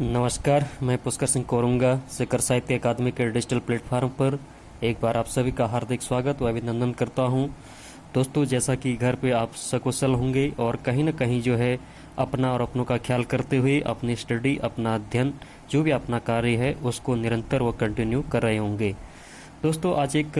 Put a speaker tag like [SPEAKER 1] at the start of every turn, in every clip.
[SPEAKER 1] नमस्कार, मैं पुष्कर सिंह कोरुंगा शिखर साहित्य अकादमी के डिजिटल प्लेटफॉर्म पर एक बार आप सभी का हार्दिक स्वागत व अभिनंदन करता हूं। दोस्तों, जैसा कि घर पे आप सकुशल होंगे और कहीं न कहीं जो है अपना और अपनों का ख्याल करते हुए अपनी स्टडी, अपना अध्ययन, जो भी अपना कार्य है उसको निरंतर व कंटिन्यू कर रहे होंगे। दोस्तों, आज एक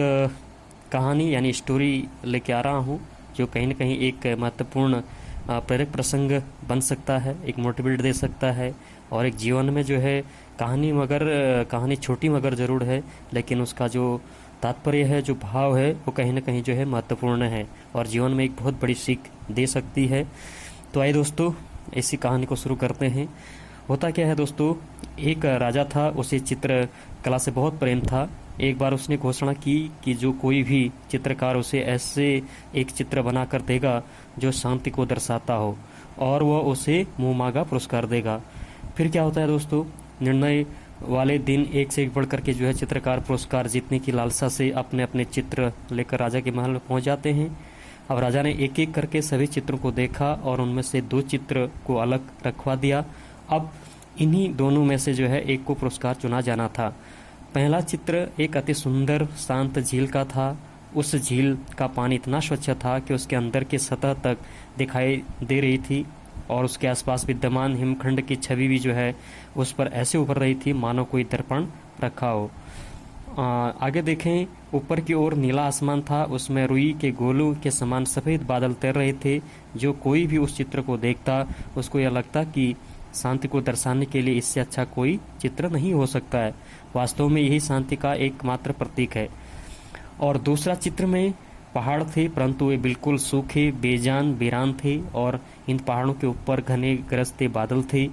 [SPEAKER 1] कहानी यानी स्टोरी लेके आ रहा हूँ जो कहीं न कहीं एक महत्वपूर्ण प्रेरक प्रसंग बन सकता है, एक मोटिवेट दे सकता है और एक जीवन में जो है कहानी छोटी मगर ज़रूर है, लेकिन उसका जो तात्पर्य है, जो भाव है, वो कहीं ना कहीं जो है महत्वपूर्ण है और जीवन में एक बहुत बड़ी सीख दे सकती है। तो आइए दोस्तों, इसी कहानी को शुरू करते हैं। होता क्या है दोस्तों, एक राजा था, उसे चित्र कला से बहुत प्रेम था। एक बार उसने घोषणा की कि जो कोई भी चित्रकार उसे ऐसे एक चित्र बनाकर देगा जो शांति को दर्शाता हो और वह उसे मुँह मांगा पुरस्कार देगा। फिर क्या होता है दोस्तों, निर्णय वाले दिन एक से एक बढ़ करके जो है चित्रकार पुरस्कार जीतने की लालसा से अपने अपने चित्र लेकर राजा के महल में पहुंच जाते हैं। अब राजा ने एक एक करके सभी चित्रों को देखा और उनमें से 2 चित्र को अलग रखवा दिया। अब इन्हीं दोनों में से जो है एक को पुरस्कार चुना जाना था। पहला चित्र एक अति सुंदर शांत झील का था। उस झील का पानी इतना स्वच्छ था कि उसके अंदर की सतह तक दिखाई दे रही थी और उसके आसपास विद्यमान हिमखंड की छवि भी जो है उस पर ऐसे उभर रही थी मानो कोई दर्पण रखा हो। आगे देखें, ऊपर की ओर नीला आसमान था, उसमें रुई के गोलों के समान सफ़ेद बादल तैर रहे थे। जो कोई भी उस चित्र को देखता उसको यह लगता कि शांति को दर्शाने के लिए इससे अच्छा कोई चित्र नहीं हो सकता है। वास्तव में यही शांति का एकमात्र प्रतीक है। और दूसरा चित्र में पहाड़ थे, परंतु वे बिल्कुल सूखे, बेजान, वीरान थे और इन पहाड़ों के ऊपर घने गरजते बादल थे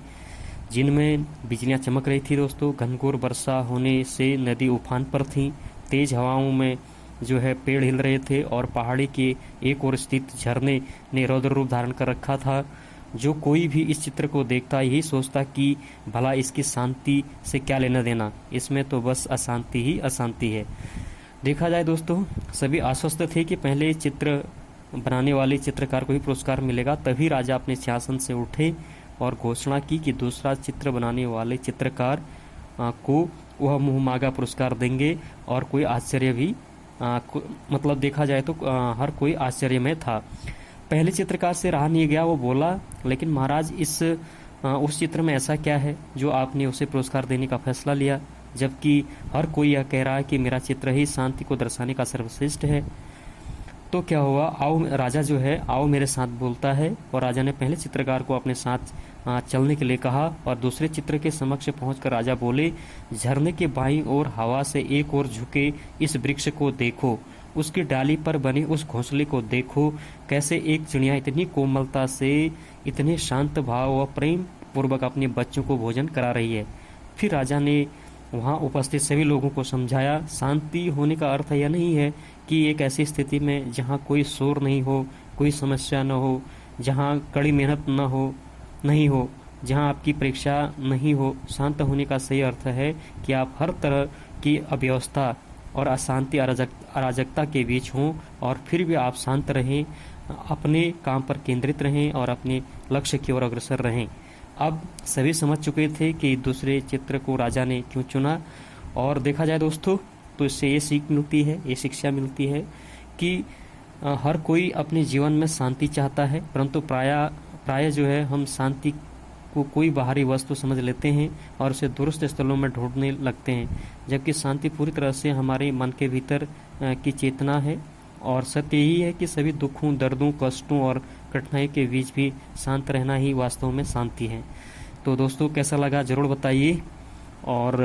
[SPEAKER 1] जिनमें बिजलियां चमक रही थी। दोस्तों, घनघोर वर्षा होने से नदी उफान पर थी। तेज हवाओं में जो है पेड़ हिल रहे थे और पहाड़ी के एक ओर स्थित झरने ने रौद्र रूप धारण कर रखा था। जो कोई भी इस चित्र को देखता यही सोचता कि भला इसकी शांति से क्या लेना देना, इसमें तो बस अशांति ही अशांति है। देखा जाए दोस्तों, सभी आश्वस्त थे कि पहले चित्र बनाने वाले चित्रकार को ही पुरस्कार मिलेगा। तभी राजा अपने सिंहासन से उठे और घोषणा की कि दूसरा चित्र बनाने वाले चित्रकार को वह मुँह मांगा पुरस्कार देंगे। और कोई आश्चर्य भी मतलब देखा जाए तो हर कोई आश्चर्य में था। पहले चित्रकार से रहा नहीं गया, वो बोला, लेकिन महाराज उस चित्र में ऐसा क्या है जो आपने उसे पुरस्कार देने का फैसला लिया, जबकि हर कोई यह कह रहा है कि मेरा चित्र ही शांति को दर्शाने का सर्वश्रेष्ठ है। तो क्या हुआ, आओ राजा जो है आओ मेरे साथ बोलता है। और राजा ने पहले चित्रकार को अपने साथ चलने के लिए कहा और दूसरे चित्र के समक्ष पहुंचकर राजा बोले, झरने के बाईं ओर हवा से एक ओर झुके इस वृक्ष को देखो, उसकी डाली पर बने उस घोंसले को देखो, कैसे एक चिड़िया इतनी कोमलता से, इतने शांत भाव व प्रेम पूर्वक अपने बच्चों को भोजन करा रही है। फिर राजा ने वहाँ उपस्थित सभी लोगों को समझाया, शांति होने का अर्थ यह नहीं है कि एक ऐसी स्थिति में जहाँ कोई शोर नहीं हो, कोई समस्या न हो, जहाँ कड़ी मेहनत नहीं हो, जहाँ आपकी परीक्षा नहीं हो। शांत होने का सही अर्थ है कि आप हर तरह की अव्यवस्था और अशांति, अराजकता के बीच हों और फिर भी आप शांत रहें, अपने काम पर केंद्रित रहें और अपने लक्ष्य की ओर अग्रसर रहें। अब सभी समझ चुके थे कि दूसरे चित्र को राजा ने क्यों चुना। और देखा जाए दोस्तों, तो इससे ये सीख मिलती है, ये शिक्षा मिलती है कि हर कोई अपने जीवन में शांति चाहता है, परंतु प्राय जो है हम शांति को कोई बाहरी वस्तु समझ लेते हैं और उसे दूरस्थ स्थलों में ढूंढने लगते हैं, जबकि शांति पूरी तरह से हमारे मन के भीतर की चेतना है। और सत्य यही है कि सभी दुखों, दर्दों, कष्टों और कठिनाई के बीच भी शांत रहना ही वास्तव में शांति है। तो दोस्तों, कैसा लगा ज़रूर बताइए और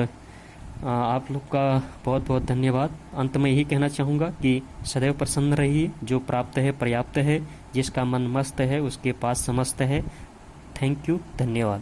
[SPEAKER 1] आप लोग का बहुत बहुत धन्यवाद। अंत में यही कहना चाहूँगा कि सदैव प्रसन्न रहिए, जो प्राप्त है पर्याप्त है, जिसका मन मस्त है उसके पास समस्त है। थैंक यू, धन्यवाद।